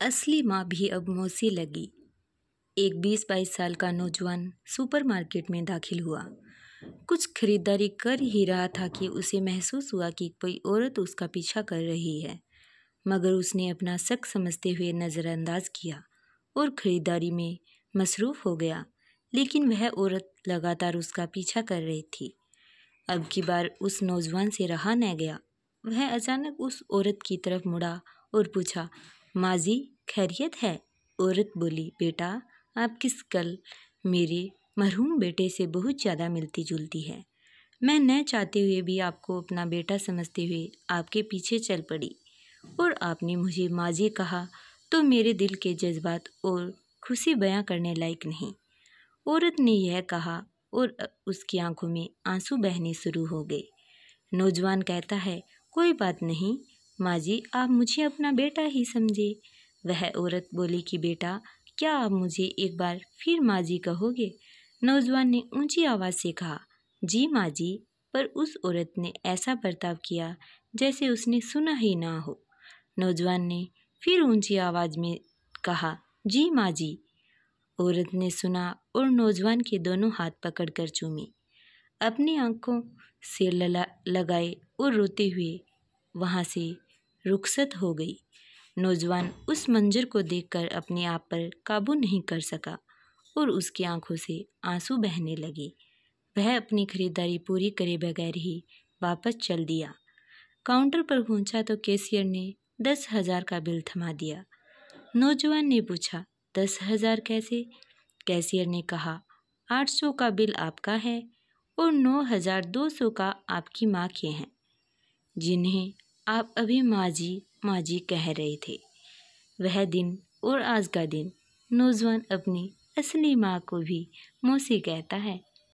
असली माँ भी अब मौसी लगी। एक 20-22 साल का नौजवान सुपरमार्केट में दाखिल हुआ। कुछ खरीदारी कर ही रहा था कि उसे महसूस हुआ कि कोई औरत उसका पीछा कर रही है, मगर उसने अपना शक समझते हुए नज़रअंदाज किया और खरीदारी में मसरूफ़ हो गया। लेकिन वह औरत लगातार उसका पीछा कर रही थी। अब की बार उस नौजवान से रहा न गया। वह अचानक उस औरत की तरफ मुड़ा और पूछा, माँ जी, खैरियत है? औरत बोली, बेटा, आपकी शक्ल मेरे मरहूम बेटे से बहुत ज़्यादा मिलती जुलती है। मैं न चाहते हुए भी आपको अपना बेटा समझते हुए आपके पीछे चल पड़ी और आपने मुझे माँ जी कहा तो मेरे दिल के जज्बात और खुशी बयां करने लायक नहीं। औरत ने यह कहा और उसकी आंखों में आंसू बहने शुरू हो गए। नौजवान कहता है, कोई बात नहीं माँ जी, आप मुझे अपना बेटा ही समझे। वह औरत बोली कि बेटा, क्या आप मुझे एक बार फिर माँ जी कहोगे? नौजवान ने ऊंची आवाज़ से कहा, जी माँ जी, पर उस औरत ने ऐसा बर्ताव किया जैसे उसने सुना ही ना हो। नौजवान ने फिर ऊंची आवाज़ में कहा, जी माँ जी। औरत ने सुना और नौजवान के दोनों हाथ पकड़कर चूमी, अपनी आंखों से लगाए और रोते हुए वहाँ से रुखसत हो गई। नौजवान उस मंजर को देखकर अपने आप पर काबू नहीं कर सका और उसकी आंखों से आंसू बहने लगे। वह अपनी खरीदारी पूरी करे बगैर ही वापस चल दिया। काउंटर पर पहुंचा तो कैशियर ने 10,000 का बिल थमा दिया। नौजवान ने पूछा, 10,000 कैसे? कैशियर ने कहा, 800 का बिल आपका है और 9,200 का आपकी माँ के हैं, जिन्हें आप अभी माँ जी कह रहे थे। वह दिन और आज का दिन नौजवान अपनी असली माँ को भी मौसी कहता है।